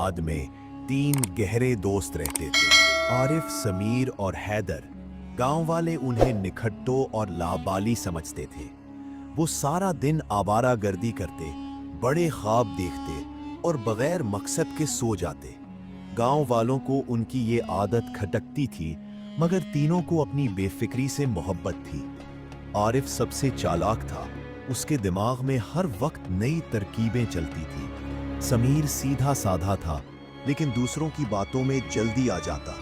आबाद में 3 गहरे दोस्त रहते थे, आरिफ, समीर और हैदर। गांव वाले उन्हें निखट्टो और लाबाली समझते थे। वो सारा दिन आवारागर्दी करते, बड़े ख्वाब देखते और बगैर मकसद के सो जाते। गांव वालों को उनकी ये आदत खटकती थी, मगर तीनों को अपनी बेफिक्री से मोहब्बत थी। आरिफ सबसे चालाक था, उसके दिमाग में हर वक्त नई तरकीबें चलती थी। समीर सीधा साधा था, लेकिन दूसरों की बातों में जल्दी आ जाता।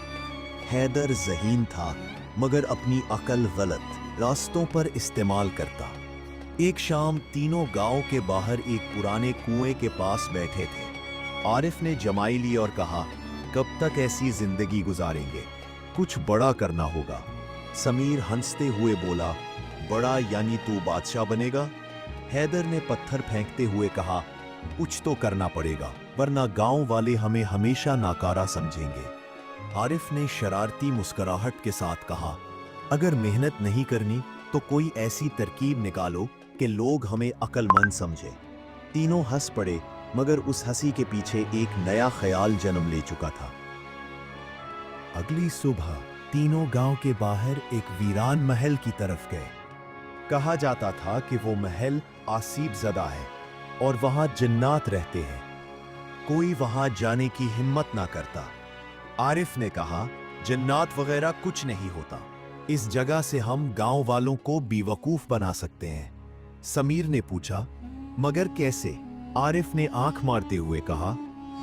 हैदर ज़हीन था, मगर अपनी अकल गलत रास्तों पर इस्तेमाल करता। एक शाम तीनों गांव के बाहर एक पुराने कुएं के पास बैठे थे। आरिफ ने जमाई ली और कहा, कब तक ऐसी जिंदगी गुजारेंगे? कुछ बड़ा करना होगा। समीर हंसते हुए बोला, बड़ा यानी तू बादशाह बनेगा? हैदर ने पत्थर फेंकते हुए कहा, कुछ तो करना पड़ेगा, वरना गांव वाले हमें हमेशा नाकारा समझेंगे। आरिफ ने शरारती मुस्कुराहट के साथ कहा, अगर मेहनत नहीं करनी तो कोई ऐसी तरकीब निकालो कि लोग हमें अक्लमंद समझे। तीनों हंस पड़े, मगर उस हंसी के पीछे एक नया ख्याल जन्म ले चुका था। अगली सुबह तीनों गांव के बाहर एक वीरान महल की तरफ गए। कहा जाता था कि वो महल आसीब ज़दा है और वहां जिन्नात रहते हैं। कोई वहां जाने की हिम्मत ना करता। आरिफ ने कहा, जिन्नात वगैरह कुछ नहीं होता, इस जगह से हम गांव वालों को बेवकूफ बना सकते हैं। समीर ने पूछा, मगर कैसे? आरिफ ने आंख मारते हुए कहा,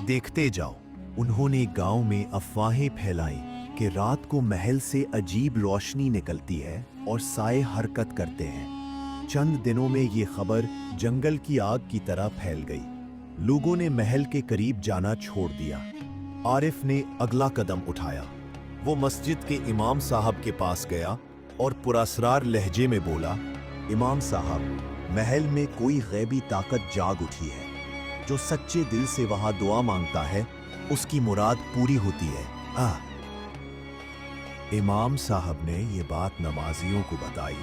देखते जाओ। उन्होंने गांव में अफवाहें फैलाई कि रात को महल से अजीब रोशनी निकलती है और साए हरकत करते हैं। चंद दिनों में ये खबर जंगल की आग की तरह फैल गई। लोगों ने महल के करीब जाना छोड़ दिया। आरिफ ने अगला कदम उठाया। वो मस्जिद के इमाम साहब के पास गया और पुरअसरार लहजे में बोला, इमाम साहब, महल में कोई गैबी ताकत जाग उठी है। जो सच्चे दिल से वहां दुआ मांगता है, उसकी मुराद पूरी होती है। इमाम साहब ने ये बात नमाजियों को बताई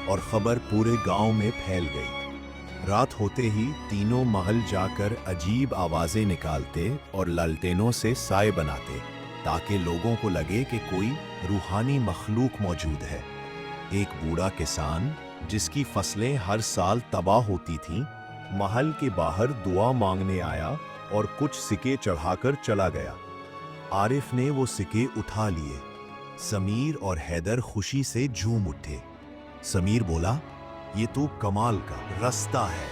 और खबर पूरे गांव में फैल गई। रात होते ही तीनों महल जाकर अजीब आवाजें निकालते और लालटेनों से साए बनाते, ताकि लोगों को लगे कि कोई रूहानी मखलूक मौजूद है। एक बूढ़ा किसान, जिसकी फसलें हर साल तबाह होती थीं, महल के बाहर दुआ मांगने आया और कुछ सिक्के चढ़ाकर चला गया। आरिफ ने वो सिक्के उठा लिए। समीर और हैदर खुशी से झूम उठे। समीर बोला, ये तो कमाल का रास्ता है।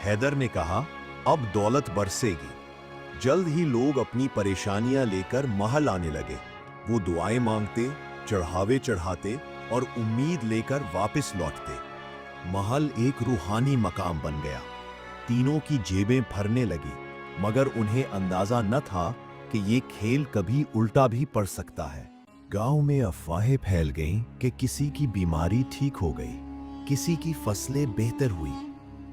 हैदर ने कहा, अब दौलत बरसेगी। जल्द ही लोग अपनी परेशानियां लेकर महल आने लगे। वो दुआएं मांगते, चढ़ावे चढ़ाते और उम्मीद लेकर वापस लौटते। महल एक रूहानी मकाम बन गया। तीनों की जेबें भरने लगी, मगर उन्हें अंदाजा न था कि ये खेल कभी उल्टा भी पड़ सकता है। गांव में अफवाहें फैल गईं कि किसी की बीमारी ठीक हो गई, किसी की फसलें बेहतर हुई।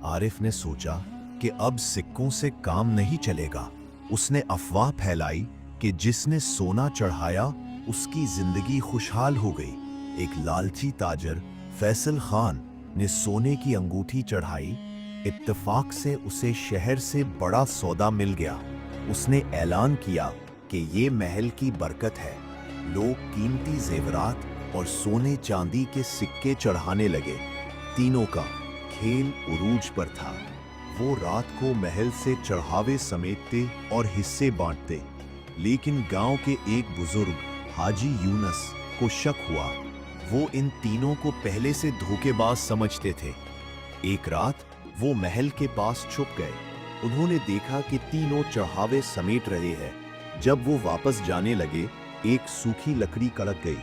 आरिफ ने सोचा कि अब सिक्कों से काम नहीं चलेगा। उसने अफवाह फैलाई कि जिसने सोना चढ़ाया, उसकी जिंदगी खुशहाल हो गई। एक लालची ताजर, फैसल खान, ने सोने की अंगूठी चढ़ाई। इत्तेफाक से उसे शहर से बड़ा सौदा मिल गया। उसने ऐलान किया कि ये महल की बरकत है। लोग कीमती जेवरात और सोने चांदी के सिक्के चढ़ाने लगे। तीनों का खेल उरूज पर था। वो रात को महल से चढ़ावे समेटते और हिस्से बांटते, लेकिन गांव के एक बुजुर्ग हाजी यूनस को शक हुआ। वो इन तीनों को पहले से धोखेबाज समझते थे। एक रात वो महल के पास छुप गए। उन्होंने देखा कि तीनों चढ़ावे समेट रहे हैं। जब वो वापस जाने लगे, एक सूखी लकड़ी कड़क गई।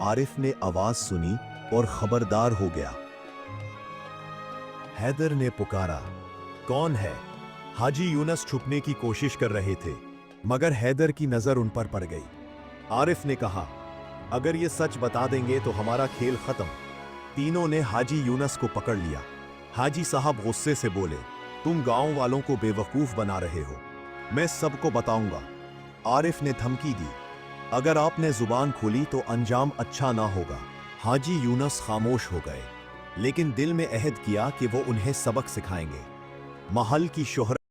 आरिफ ने आवाज सुनी और खबरदार हो गया। हैदर ने पुकारा, कौन है? हाजी यूनस छुपने की कोशिश कर रहे थे, मगर हैदर की नजर उन पर पड़ गई। आरिफ ने कहा, अगर ये सच बता देंगे तो हमारा खेल खत्म। तीनों ने हाजी यूनस को पकड़ लिया। हाजी साहब गुस्से से बोले, तुम गांव वालों को बेवकूफ बना रहे हो। मैं सबको बताऊंगा। आरिफ ने धमकी दी, अगर आपने जुबान खोली तो अंजाम अच्छा ना होगा। हाजी यूनस खामोश हो गए, लेकिन दिल में अहद किया कि वो उन्हें सबक सिखाएंगे। महल की शोहरत